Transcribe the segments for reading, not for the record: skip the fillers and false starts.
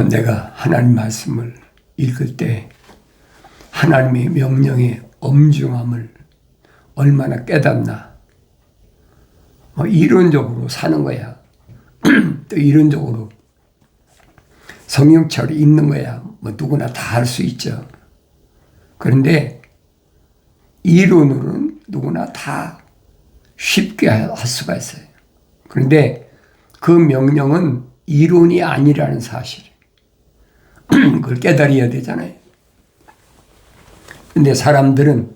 내가 하나님 말씀을 읽을 때 하나님의 명령의 엄중함을 얼마나 깨닫나. 이론적으로 사는 거야. 또 이론적으로 성경책을 읽는 거야. 누구나 다 할 수 있죠. 그런데 이론으로는 누구나 다 쉽게 할 수가 있어요. 그런데 그 명령은 이론이 아니라는 사실. 그걸 깨달아야 되잖아요. 근데 사람들은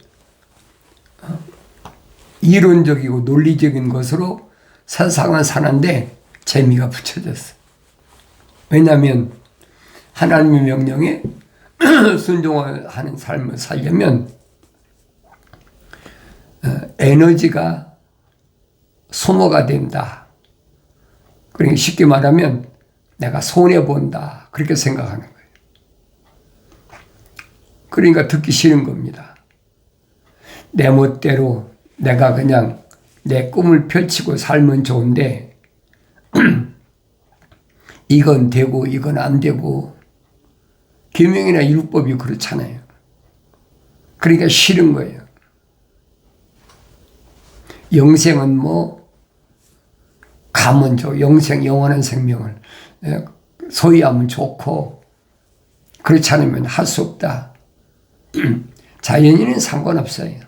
이론적이고 논리적인 것으로 세상을 사는데 재미가 붙여졌어. 왜냐하면 하나님의 명령에 순종하는 삶을 살려면 에너지가 소모가 된다. 그러니까 쉽게 말하면 내가 손해본다. 그렇게 생각하는 거예요. 그러니까 듣기 싫은 겁니다. 내 멋대로 내가 그냥 내 꿈을 펼치고 살면 좋은데 이건 되고 이건 안 되고 계명이나 율법이 그렇잖아요. 그러니까 싫은 거예요. 영생은 가면 영생 영원한 생명을 소유하면 좋고 그렇지 않으면 할 수 없다. 자연인은 상관없어요.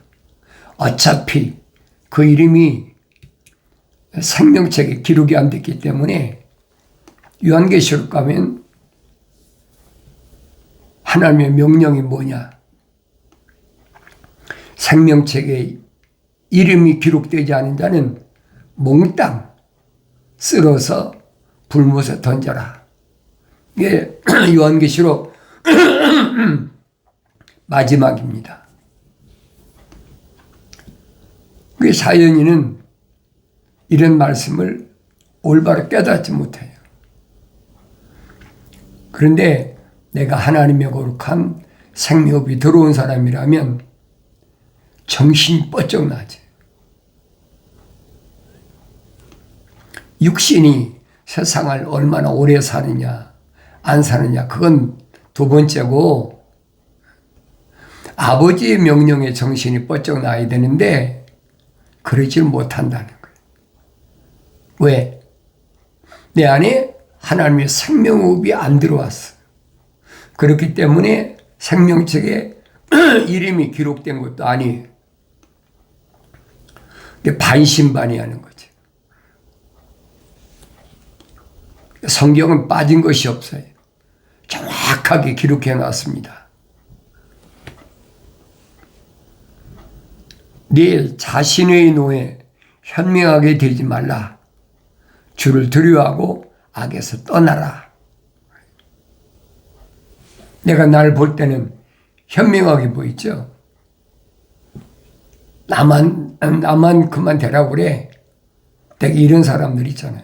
어차피 그 이름이 생명책에 기록이 안 됐기 때문에 요한계시록 가면 하나님의 명령이 뭐냐? 생명책에 이름이 기록되지 않은 자는 몽땅 쓸어서 불못에 던져라. 이게 요한계시록 마지막입니다. 그 자연인은 이런 말씀을 올바로 깨닫지 못해요. 그런데 내가 하나님의 거룩한 생명이 들어온 사람이라면 정신이 뻗쩍 나지. 육신이 세상을 얼마나 오래 사느냐 안 사느냐 그건 두 번째고 아버지의 명령에 정신이 뻗쩍 나야 되는데 그러질 못한다는 거예요. 왜? 내 안에 하나님의 생명호흡이 안 들어왔어. 그렇기 때문에 생명책에 이름이 기록된 것도 아니에요. 근데 반신반의하는 거죠. 성경은 빠진 것이 없어요. 정확하게 기록해 놨습니다. 네 자신의 노에 현명하게 되지 말라. 주를 두려워하고 악에서 떠나라. 내가 날 볼 때는 현명하게 보이죠? 나만 그만 되라고 그래. 되게 이런 사람들 있잖아요.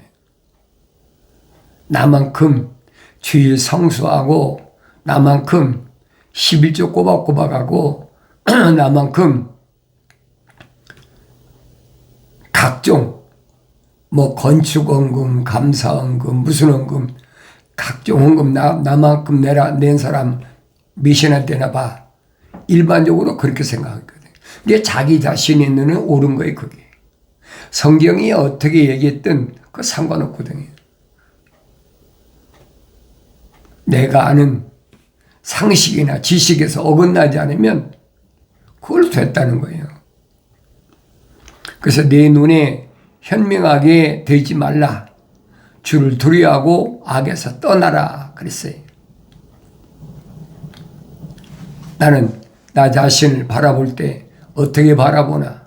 나만큼 주일 성수하고 나만큼 11조 꼬박꼬박하고 나만큼 각종 건축원금, 감사원금, 무슨 원금 각종 원금 나만큼 낸 사람 미션할 때나 봐. 일반적으로 그렇게 생각하거든. 근데 자기 자신의 눈은 옳은 거예요, 그게. 성경이 어떻게 얘기했든 그 상관없거든요. 내가 아는 상식이나 지식에서 어긋나지 않으면 그걸 됐다는 거예요. 그래서 내 눈에 현명하게 되지 말라. 주를 두려워하고 악에서 떠나라 그랬어요. 나는 나 자신을 바라볼 때 어떻게 바라보나?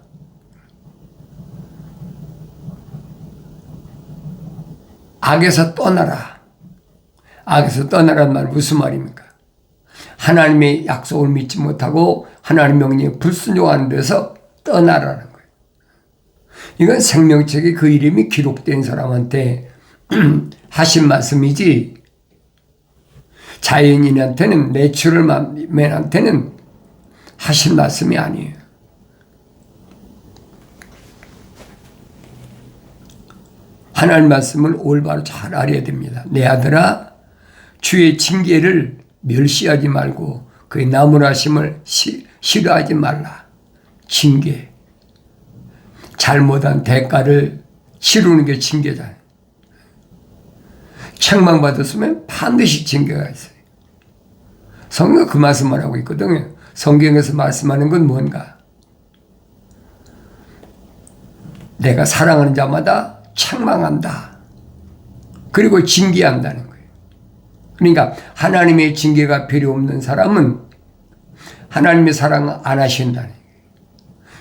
악에서 떠나라. 악에서 떠나라는 말 무슨 말입니까? 하나님의 약속을 믿지 못하고 하나님의 명령에 불순종하는 데서 떠나라는 거예요. 이건 생명책에 그 이름이 기록된 사람한테 하신 말씀이지 자연인한테는 내추럴맨한테는 하신 말씀이 아니에요. 하나님 말씀을 올바로 잘 알아야 됩니다. 내 아들아 주의 징계를 멸시하지 말고 그의 나무라심을 싫어하지 말라. 징계. 잘못한 대가를 치르는 게 징계잖아요. 책망받았으면 반드시 징계가 있어요. 성경은 그 말씀을 하고 있거든요. 성경에서 말씀하는 건 뭔가? 내가 사랑하는 자마다 책망한다. 그리고 징계한다는 거예요. 그러니까 하나님의 징계가 필요 없는 사람은 하나님의 사랑을 안 하신다는 거예요.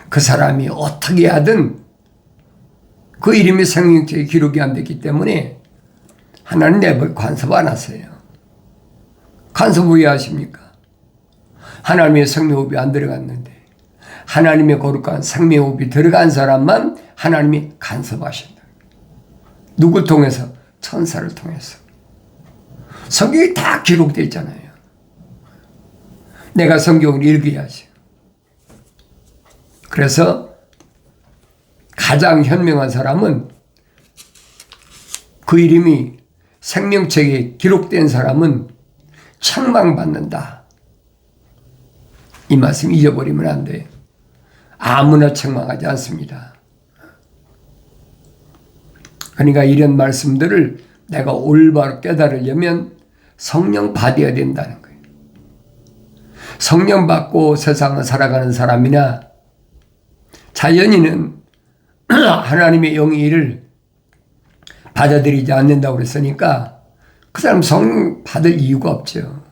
그 사람이 어떻게 하든 그 이름이 생명책에 기록이 안 됐기 때문에 하나님 내버려 간섭 안 하세요. 간섭 왜 하십니까? 하나님의 생명호흡이 안 들어갔는데 하나님의 거룩한 생명호흡이 들어간 사람만 하나님이 간섭하신다. 누굴 통해서? 천사를 통해서. 성경이 다 기록되어 있잖아요. 내가 성경을 읽어야지. 그래서 가장 현명한 사람은 그 이름이 생명책에 기록된 사람은 책망받는다. 이 말씀 잊어버리면 안 돼요. 아무나 책망하지 않습니다. 그러니까 이런 말씀들을 내가 올바로 깨달으려면 성령 받아야 된다는 거예요. 성령 받고 세상을 살아가는 사람이나 자연인은 하나님의 영의 일을 받아들이지 않는다고 그랬으니까 그 사람 성령 받을 이유가 없죠.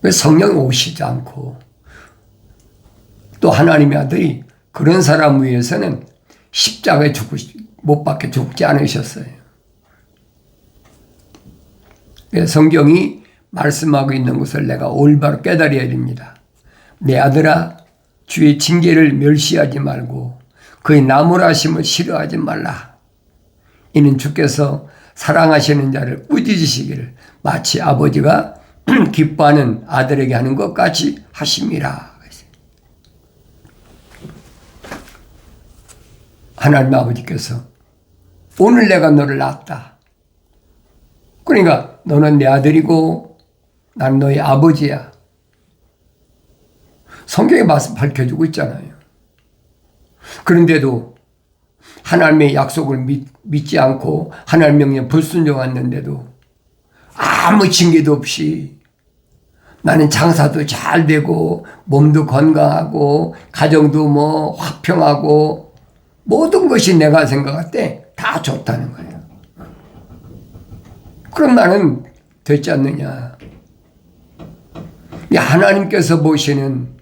왜 성령이 오시지 않고 또 하나님의 아들이 그런 사람 위해서는 십자가에 못 박혀 죽지 않으셨어요. 성경이 말씀하고 있는 것을 내가 올바로 깨달아야 됩니다. 내 아들아, 주의 징계를 멸시하지 말고 그의 나무라심을 싫어하지 말라. 이는 주께서 사랑하시는 자를 꾸짖으시기를 마치 아버지가 기뻐하는 아들에게 하는 것 같이 하심이라. 하나님 아버지께서 오늘 내가 너를 낳았다. 그러니까 너는 내 아들이고 난 너의 아버지야. 성경의 말씀 밝혀주고 있잖아요. 그런데도 하나님의 약속을 믿지 않고 하나님의 명령에 불순종했는데도 아무 징계도 없이 나는 장사도 잘 되고 몸도 건강하고 가정도 뭐 화평하고 모든 것이 내가 생각할 때 다 좋다는 거예요. 그럼 나는 됐지 않느냐. 하나님께서 보시는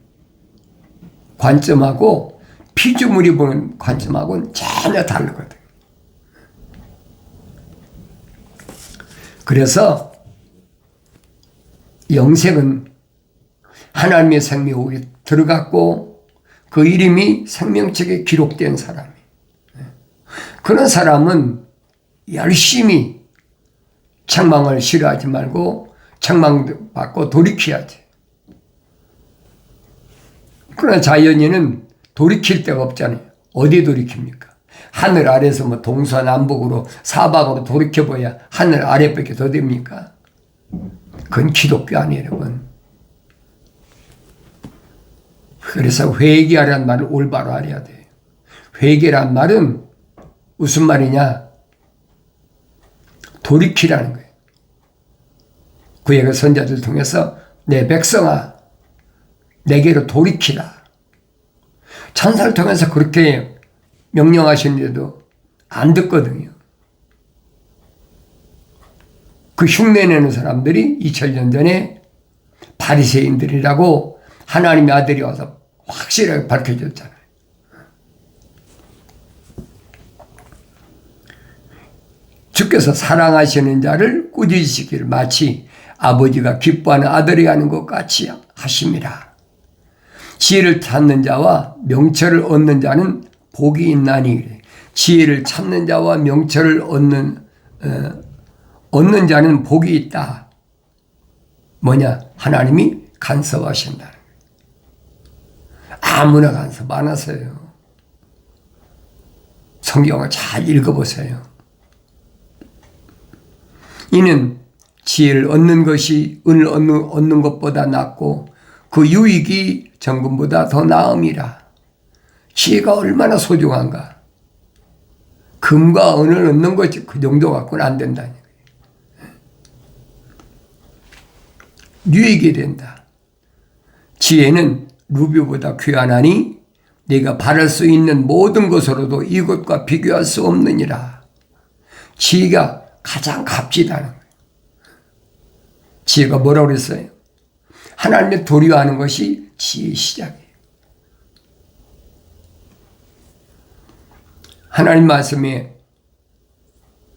관점하고 피조물이 보는 관점하고는 전혀 다르거든. 그래서 영생은 하나님의 생명이 들어갔고 그 이름이 생명책에 기록된 사람이. 그런 사람은 열심히 책망을 싫어하지 말고 책망받고 돌이켜야지. 그러나 자연인은 돌이킬 데가 없잖아요. 어디에 돌이킵니까? 하늘 아래서 뭐 동서남북으로 사방으로 돌이켜봐야 하늘 아래밖에 더 됩니까? 그건 기독교 아니에요, 여러분. 그래서 회개하라는 말을 올바로 알아야 돼요. 회개란 말은 무슨 말이냐? 돌이키라는 거예요. 구약의 선자들 통해서 내 백성아 내게로 돌이키라. 천사를 통해서 그렇게 명령하시는데도 안 듣거든요. 그 흉내내는 사람들이 2000년 전에 바리새인들이라고 하나님의 아들이 와서 확실하게 밝혀졌잖아요. 주께서 사랑하시는 자를 꾸짖으시기를 마치 아버지가 기뻐하는 아들이 하는 것 같이 하심이라. 지혜를 찾는 자와 명철을 얻는 자는 복이 있나니. 지혜를 찾는 자와 명철을 얻는 자는 복이 있다. 뭐냐? 하나님이 간섭하신다. 아무나 간섭 안 하세요. 성경을 잘 읽어보세요. 이는 지혜를 얻는 것이 은을 얻는 것보다 낫고 그 유익이 정금보다 더 나음이라. 지혜가 얼마나 소중한가. 금과 은을 얻는 것이 그 정도 갖고는 안 된다니. 유익이 된다. 지혜는 루비보다 귀하나니 네가 바랄 수 있는 모든 것으로도 이것과 비교할 수 없느니라. 지혜가 가장 값지다는 거예요. 지혜가 뭐라고 그랬어요? 하나님의 도리하는 것이 지혜의 시작이에요. 하나님 말씀에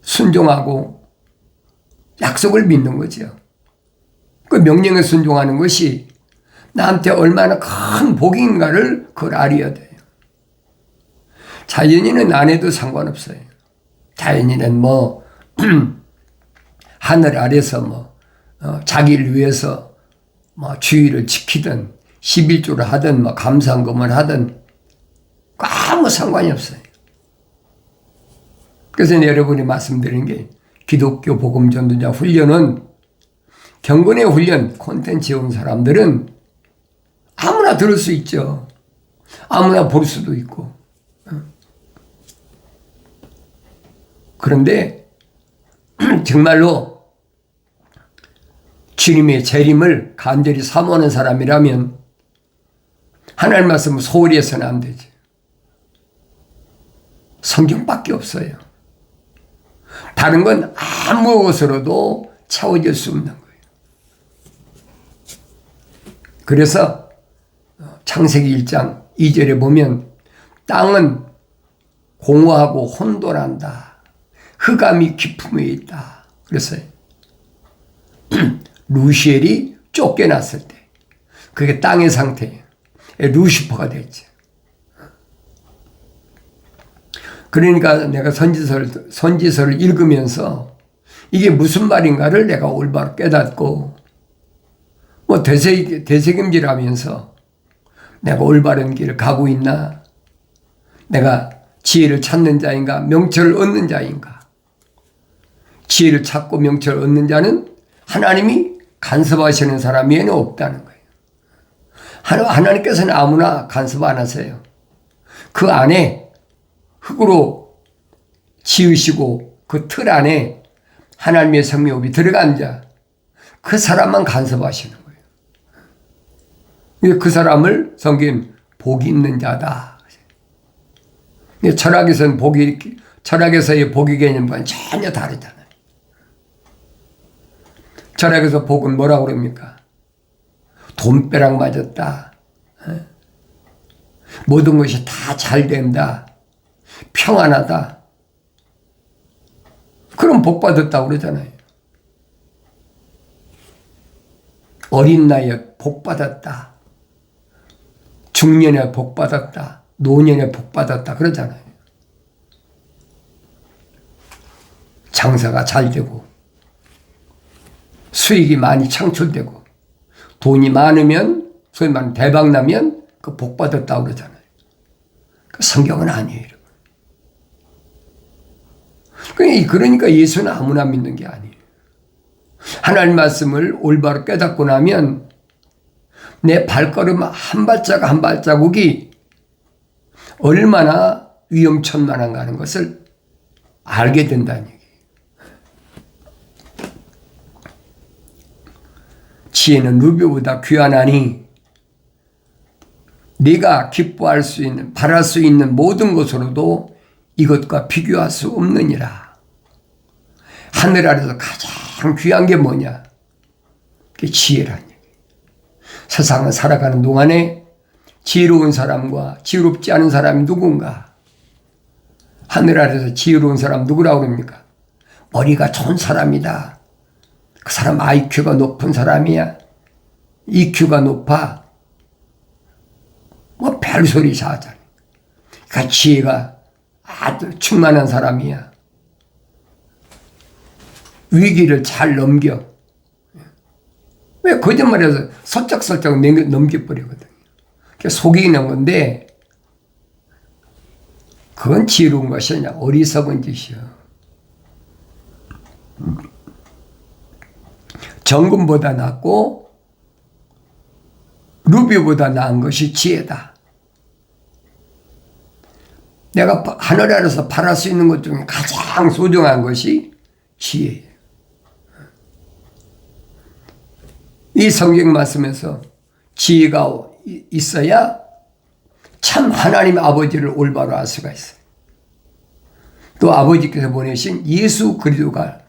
순종하고 약속을 믿는 거죠. 그 명령에 순종하는 것이 나한테 얼마나 큰 복인가를 그걸 알아야 돼요. 자연인은 안 해도 상관없어요. 자연인은 하늘 아래서 자기를 위해서 주의를 지키든 11조를 하든 감사헌금을 하든 아무 상관이 없어요. 그래서 여러분이 말씀드린 게 기독교 복음 전도자 훈련은 경건의 훈련 콘텐츠에 온 사람들은 아무나 들을 수 있죠. 아무나 볼 수도 있고. 그런데 정말로 주님의 재림을 간절히 사모하는 사람이라면 하나님 말씀을 소홀히 해서는 안 되죠. 성경밖에 없어요. 다른 건 아무 것으로도 채워질 수 없는 거예요. 그래서 창세기 1장 2절에 보면 땅은 공허하고 혼돈한다. 흑암이 깊음에 있다. 그랬어요. 루시엘이 쫓겨났을 때 그게 땅의 상태예요. 루시퍼가 됐죠. 그러니까 내가 선지서를 읽으면서 이게 무슨 말인가를 내가 올바로 깨닫고 되새김질하면서 내가 올바른 길을 가고 있나? 내가 지혜를 찾는 자인가? 명철을 얻는 자인가? 지혜를 찾고 명철을 얻는 자는 하나님이 간섭하시는 사람 외에는 없다는 거예요. 하나님께서는 아무나 간섭 안 하세요. 그 안에 흙으로 지으시고 그 틀 안에 하나님의 성령이 들어간 자, 그 사람만 간섭하시는 거예요. 그 사람을 성경 복이 있는 자다. 철학에서의 복의 개념과는 전혀 다르잖아요. 철학에서 복은 뭐라고 그럽니까? 돈벼락 맞았다. 모든 것이 다 잘 된다. 평안하다. 그럼 복 받았다고 그러잖아요. 어린 나이에 복 받았다. 중년에 복 받았다. 노년에 복 받았다. 그러잖아요. 장사가 잘 되고 수익이 많이 창출되고 돈이 많으면 소위 말하는 대박 나면 그 복 받았다고 그러잖아요. 그 성경은 아니에요. 그러니까 예수는 아무나 믿는 게 아니에요. 하나님 말씀을 올바로 깨닫고 나면 내 발걸음 한 발자국 한 발자국이 얼마나 위험천만한가 하는 것을 알게 된다는 얘기예요. 지혜는 루비보다 귀하나니 네가 기뻐할 수 있는 바랄 수 있는 모든 것으로도 이것과 비교할 수 없느니라. 하늘 아래서 가장 귀한 게 뭐냐? 그게 지혜라는 얘기예요. 세상을 살아가는 동안에 지혜로운 사람과 지혜롭지 않은 사람이 누군가? 하늘 아래서 지혜로운 사람 누구라고 그럽니까? 머리가 좋은 사람이다. 그 사람 IQ가 높은 사람이야. EQ가 높아. 별소리 다 하잖아요. 그러니까 지혜가 아주 충만한 사람이야. 위기를 잘 넘겨. 왜 거짓말해서 설쩍설쩍 넘겨버리거든요. 속이는 건데 그건 지혜로운 것이 아니야. 어리석은 짓이야. 정금보다 낫고 루비보다 나은 것이 지혜다. 내가 하늘 아래서 팔할 수 있는 것 중에 가장 소중한 것이 지혜예요. 이 성경 말씀에서 지혜가 있어야 참 하나님 아버지를 올바로 알 수가 있어요. 또 아버지께서 보내신 예수 그리스도가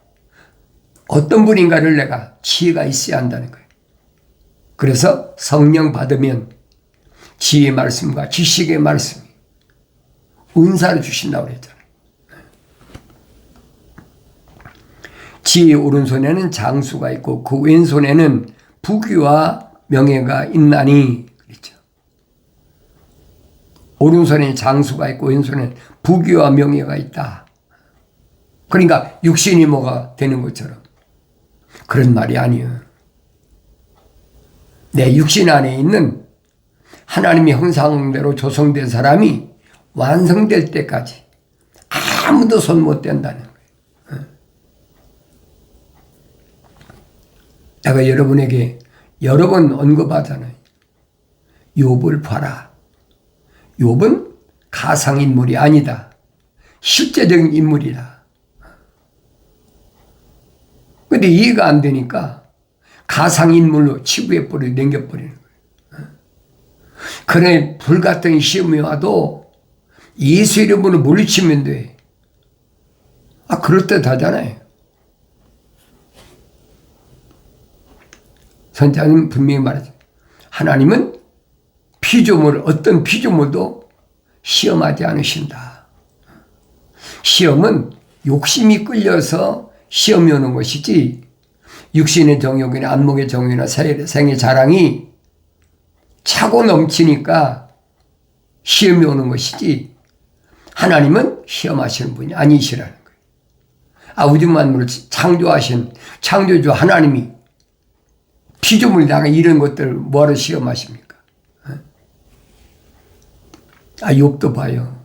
어떤 분인가를 내가 지혜가 있어야 한다는 거예요. 그래서 성령 받으면 지혜의 말씀과 지식의 말씀이 은사를 주신다고 그랬잖아요. 지혜의 오른손에는 장수가 있고 그 왼손에는 부귀와 명예가 있나니 그랬죠. 오른손에 장수가 있고 왼손에 부귀와 명예가 있다. 그러니까 육신이 뭐가 되는 것처럼 그런 말이 아니에요. 내 육신 안에 있는 하나님의 형상대로 조성된 사람이 완성될 때까지 아무도 손 못 댄다는 거예요. 내가 여러분에게 여러 번 언급하잖아요. 욥을 봐라. 욥은 가상인물이 아니다. 실제적인 인물이다. 근데 이해가 안 되니까 가상인물로 치부해버리고 넘겨버리는 거예요. 그래 불같은 시험이 와도 예수 이름으로 물리치면 돼. 그럴듯하잖아요. 선자님 분명히 말하죠. 하나님은 피조물, 어떤 피조물도 시험하지 않으신다. 시험은 욕심이 끌려서 시험이 오는 것이지 육신의 정욕이나 안목의 정욕이나 생의 자랑이 차고 넘치니까 시험이 오는 것이지 하나님은 시험하시는 분이 아니시라는 거예요. 우주 만물을 창조하신 창조주 하나님이 피조물이나 이런 것들을 뭐하러 시험하십니까? 욥도 봐요.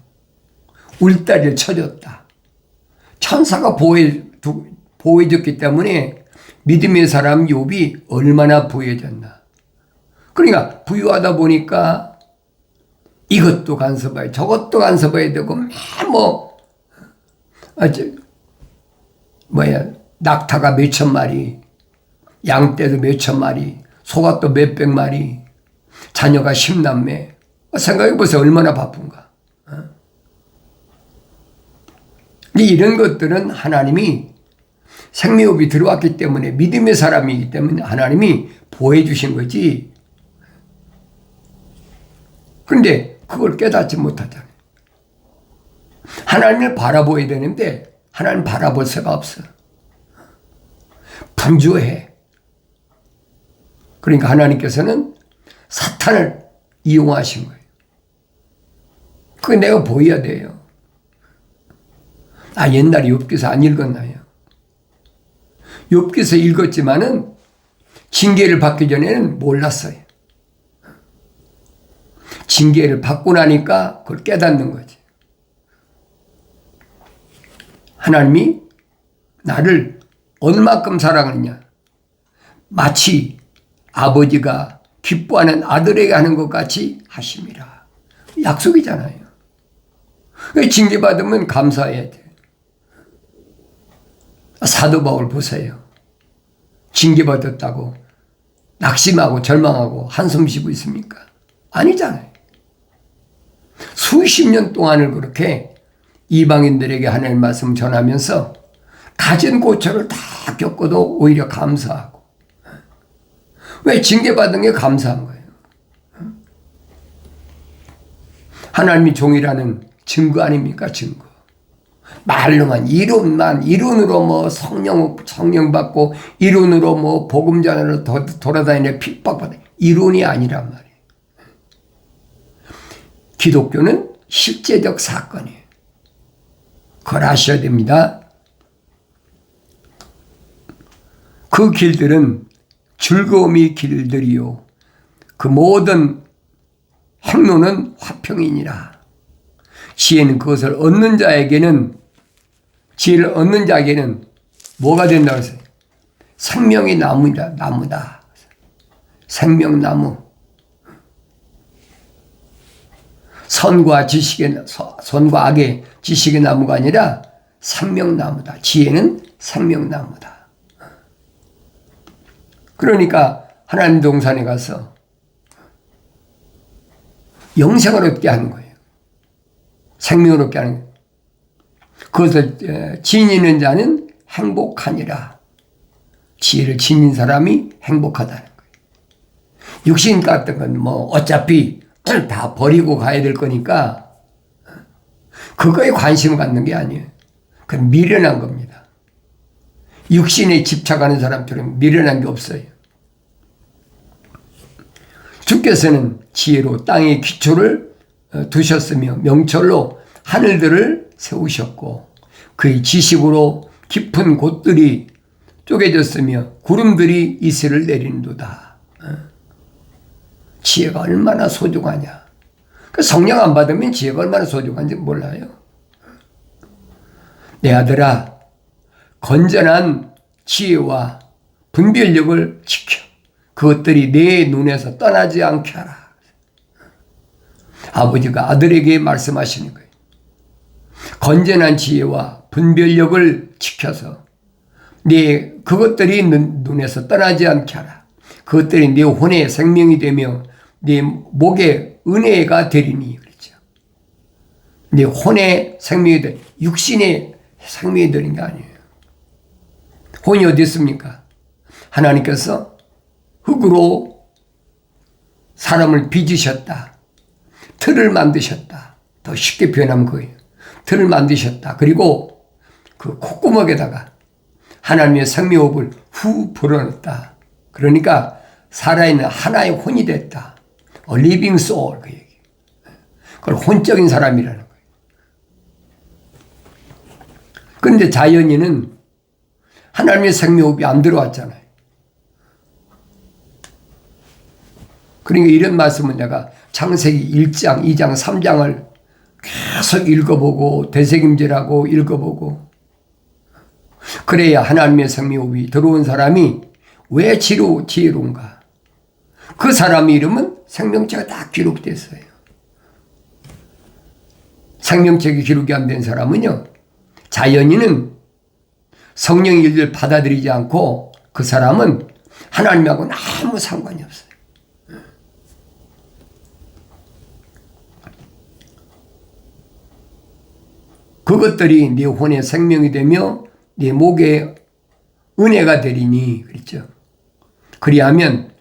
울다리를 쳐줬다. 천사가 보호해줬기 때문에 믿음의 사람 욥이 얼마나 부유해졌나. 그러니까 부유하다 보니까 이것도 간섭해야 저것도 간섭해야 되고 낙타가 몇천 마리, 양떼도 몇천 마리, 소가 또 몇백 마리, 자녀가 10남매. 생각해보세요. 얼마나 바쁜가. 이런 것들은 하나님이 생명업이 들어왔기 때문에 믿음의 사람이기 때문에 하나님이 보호해 주신 거지. 그런데 그걸 깨닫지 못하잖아요. 하나님을 바라보아야 되는데 하나님 바라볼 새가 없어. 분주해. 그러니까 하나님께서는 사탄을 이용하신 거예요. 그게 내가 보여야 돼요. 옛날에 욥기서 안 읽었나요? 욥기서 읽었지만은 징계를 받기 전에는 몰랐어요. 징계를 받고 나니까 그걸 깨닫는 거지. 하나님이 나를 얼마큼 사랑하느냐. 마치 아버지가 기뻐하는 아들에게 하는 것 같이 하심이라. 약속이잖아요. 징계받으면 감사해야 돼. 사도 바울 보세요. 징계받았다고 낙심하고 절망하고 한숨 쉬고 있습니까? 아니잖아요. 수십 년 동안을 그렇게 이방인들에게 하나님의 말씀을 전하면서 가진 고초를 다 겪어도 오히려 감사하고. 왜? 징계받은 게 감사한 거예요. 하나님이 종이라는 증거 아닙니까? 증거. 말로만 이론으로 성령 받고 이론으로 복음 전하러 돌아다니는 핍박받는 이론이 아니란 말이에요. 기독교는 실제적 사건이에요. 그걸 아셔야 됩니다. 그 길들은 즐거움의 길들이요 그 모든 행로는 화평이니라. 지혜는 그것을 얻는 자에게는, 지혜를 얻는 자에게는 뭐가 된다고 했어요? 생명의 나무다. 생명나무. 선과 악의 지식의 나무가 아니라 생명나무다. 지혜는 생명나무다. 그러니까 하나님 동산에 가서 영생을 얻게 하는 거예요. 생명을 얻게 하는 거예요. 그것을 지니는 자는 행복하니라. 지혜를 지닌 사람이 행복하다는 거예요. 육신 같은 건 뭐 어차피 다 버리고 가야 될 거니까 그거에 관심을 갖는 게 아니에요. 그건 미련한 겁니다. 육신에 집착하는 사람처럼 미련한 게 없어요. 주께서는 지혜로 땅의 기초를 두셨으며 명철로 하늘들을 세우셨고 그의 지식으로 깊은 곳들이 쪼개졌으며 구름들이 이슬을 내리는도다. 지혜가 얼마나 소중하냐. 성령 안 받으면 지혜가 얼마나 소중한지 몰라요. 내 아들아, 건전한 지혜와 분별력을 지켜 그것들이 내 눈에서 떠나지 않게 하라. 아버지가 아들에게 말씀하시는 거예요. 건전한 지혜와 분별력을 지켜서 그것들이 눈에서 떠나지 않게 하라. 그것들이 내 혼의 생명이 되며 네 목의 은혜가 되리니. 그렇죠. 네 혼의 생명이 되, 육신의 생명이 되는 게 아니에요. 혼이 어디 있습니까? 하나님께서 흙으로 사람을 빚으셨다. 틀을 만드셨다. 더 쉽게 표현하면 그거예요. 틀을 만드셨다. 그리고 그 콧구멍에다가 하나님의 생명호흡을 후 불어넣었다. 그러니까 살아있는 하나의 혼이 됐다. living soul 그 얘기. 그걸 혼적인 사람이라는 거예요. 그런데 자연인은 하나님의 생명호흡이 안 들어왔잖아요. 그러니까 이런 말씀은 내가 창세기 1장, 2장, 3장을 계속 읽어보고 되새김질하고 읽어보고 그래야 하나님의 생명호흡이 들어온 사람이 왜 지혜로운가. 그 사람 이름은 생명체가 다 기록됐어요. 생명책이 기록이 안 된 사람은요, 자연인은 성령의 일을 받아들이지 않고 그 사람은 하나님하고는 아무 상관이 없어요. 그것들이 네 혼의 생명이 되며 네 목에 은혜가 되리니. 그렇죠. 그리하면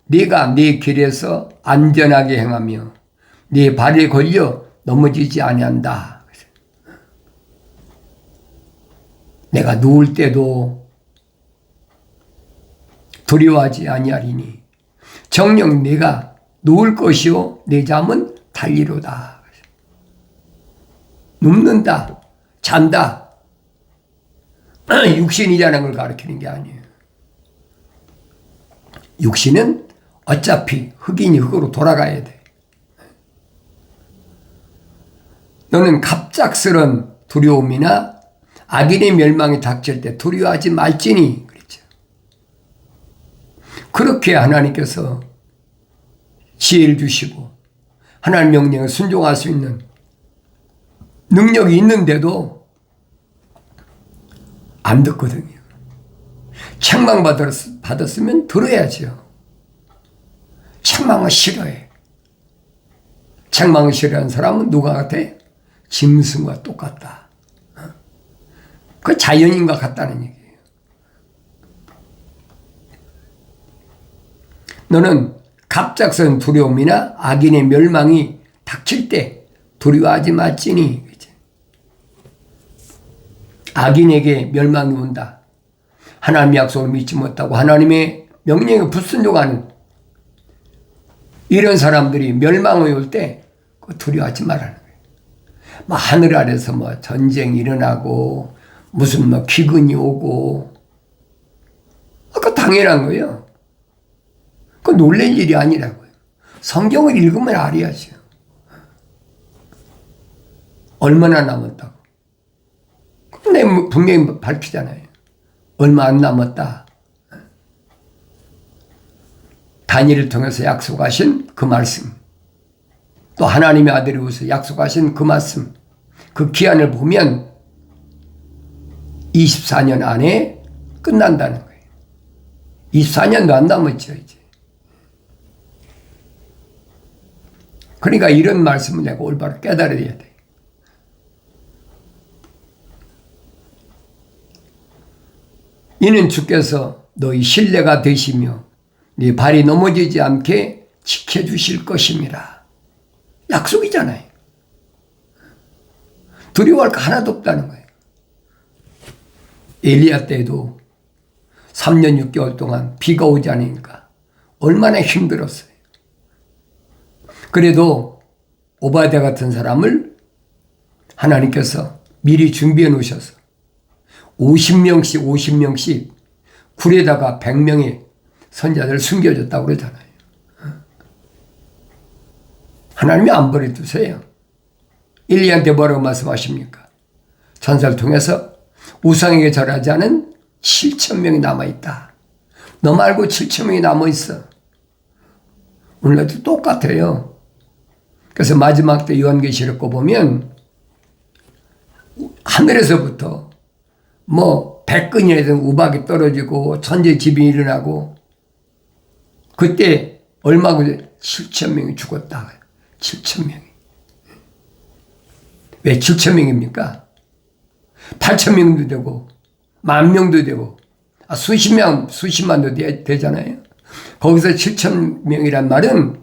네가 네 길에서 안전하게 행하며 네 발에 걸려 넘어지지 아니한다. 내가 누울 때도 두려워하지 아니하리니 정녕 네가 누울 것이요 내 잠은 달리로다. 눕는다, 잔다. 육신이라는 걸 가르치는 게 아니에요. 육신은 어차피 흑인이 흑으로 돌아가야 돼. 너는 갑작스런 두려움이나 악인의 멸망이 닥칠 때 두려워하지 말지니. 그렇죠. 그렇게 하나님께서 지혜를 주시고 하나님 명령에 순종할 수 있는 능력이 있는데도 안 듣거든요. 책망받았으면 들어야죠. 책망을 싫어해. 책망을 싫어하는 사람은 누가 같아? 짐승과 똑같다. 그 자연인과 같다는 얘기예요. 너는 갑작스런 두려움이나 악인의 멸망이 닥칠 때 두려워하지 말지니. 악인에게 멸망이 온다. 하나님의 약속을 믿지 못하고 하나님의 명령에 불순종하는 이런 사람들이 멸망이 올 때 두려워하지 말라는 거예요. 뭐 하늘 아래서 뭐 전쟁이 일어나고 무슨 뭐 기근이 오고 그거 당연한 거예요. 그거 놀랄 일이 아니라고요. 성경을 읽으면 알아야죠. 얼마나 남았다고. 분명히 밝히잖아요. 얼마 안 남았다. 다니엘을 통해서 약속하신 그 말씀, 또 하나님의 아들이 오셔서 약속하신 그 말씀, 그 기한을 보면 24년 안에 끝난다는 거예요. 24년도 안 남았죠, 이제. 그러니까 이런 말씀을 내가 올바로 깨달아야 돼. 이는 주께서 너희 신뢰가 되시며 네 발이 넘어지지 않게 지켜주실 것임이라. 약속이잖아요. 두려워할 거 하나도 없다는 거예요. 엘리야 때도 3년 6개월 동안 비가 오지 않으니까 얼마나 힘들었어요. 그래도 오바댜 같은 사람을 하나님께서 미리 준비해 놓으셔서 50명씩 굴에다가 100명의 선자들을 숨겨줬다고 그러잖아요. 하나님이 안 버려두세요. 엘리야한테 뭐라고 말씀하십니까? 전사를 통해서 우상에게 절하지 않은 7,000명이 남아있다. 너 말고 7,000명이 남아있어. 오늘도 똑같아요. 그래서 마지막 때 요한계시록 거 보면 하늘에서부터 뭐 백근이라든 우박이 떨어지고 천재지변이 일어나고 그때 얼마고 7,000명이 죽었다. 7,000명이. 왜 7,000명입니까? 8,000명도 되고 10,000명도 되고 수십만도 되잖아요. 거기서 7,000명이란 말은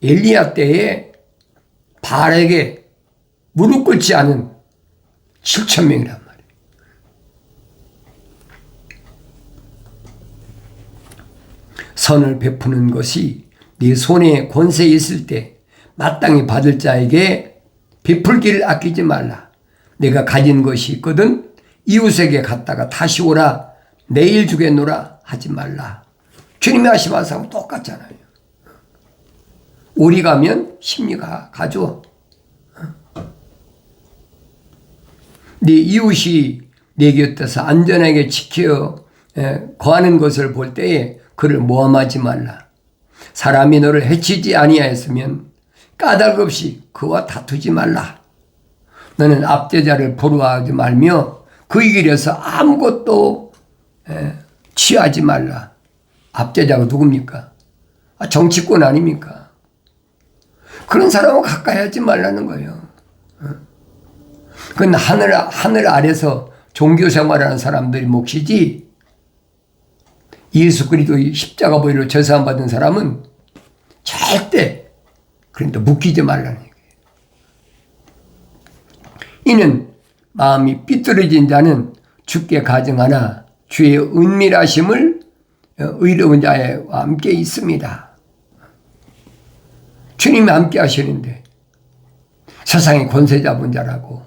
엘리야 때에 바알에게 무릎 꿇지 않은 7,000명이란 말이에요. 선을 베푸는 것이 네 손에 권세 있을 때 마땅히 받을 자에게 베풀기를 아끼지 말라. 내가 가진 것이 있거든 이웃에게 갔다가 다시 오라. 내일 주겠노라 하지 말라. 주님이 하신 말씀하고 똑같잖아요. 오리 가면 십리가 가져. 네 이웃이 내 곁에서 안전하게 지켜 거하는 것을 볼 때에 그를 모함하지 말라. 사람이 너를 해치지 아니하였으면 까닭 없이 그와 다투지 말라. 너는 압제자를 부러워하지 말며 그 길에서 아무것도 취하지 말라. 압제자가 누굽니까? 정치권 아닙니까? 그런 사람은 가까이 하지 말라는 거예요. 그건 하늘 아래서 종교 생활하는 사람들이 몫이지, 예수 그리스도 십자가 보혈로 제사함 받은 사람은 절대 그런데 묶이지 말라는 얘기예요. 이는 마음이 삐뚤어진 자는 주께 가증하나 주의 은밀하심을 의로운 자와 함께 있습니다. 주님이 함께 하시는데 세상의 권세 잡은 자라고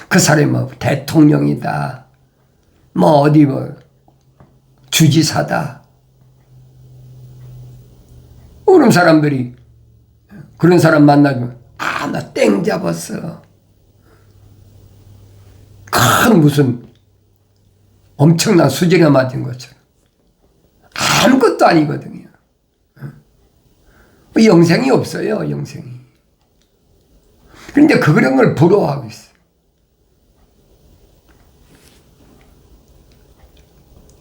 그 사람이 뭐 대통령이다, 뭐 어디 뭐 주지사다, 그런 사람들이 그런 사람 만나면 나 땡 잡았어. 큰 무슨 엄청난 수지가 맞은 것처럼 아무것도 아니거든요. 영생이 없어요, 영생이. 그런데 그런 걸 부러워하고 있어요.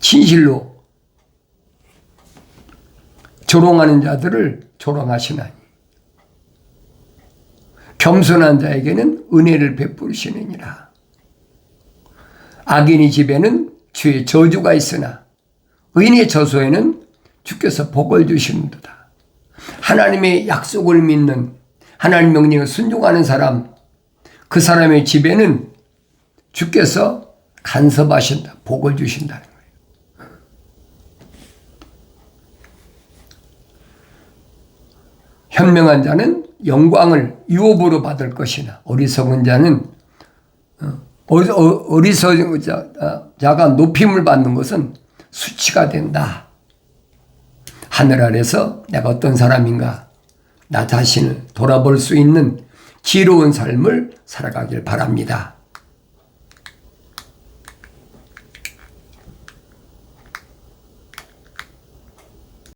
진실로 조롱하는 자들을 조롱하시나니 겸손한 자에게는 은혜를 베푸시느니라. 악인의 집에는 주의 저주가 있으나 의인의 저소에는 주께서 복을 주시는도다. 하나님의 약속을 믿는, 하나님 명령에 순종하는 사람, 그 사람의 집에는 주께서 간섭하신다, 복을 주신다는 거예요. 현명한 자는 영광을 유업으로 받을 것이나 어리석은 자는 어리석은 자가 높임을 받는 것은 수치가 된다. 하늘 아래서 내가 어떤 사람인가 나 자신을 돌아볼 수 있는 지혜로운 삶을 살아가길 바랍니다.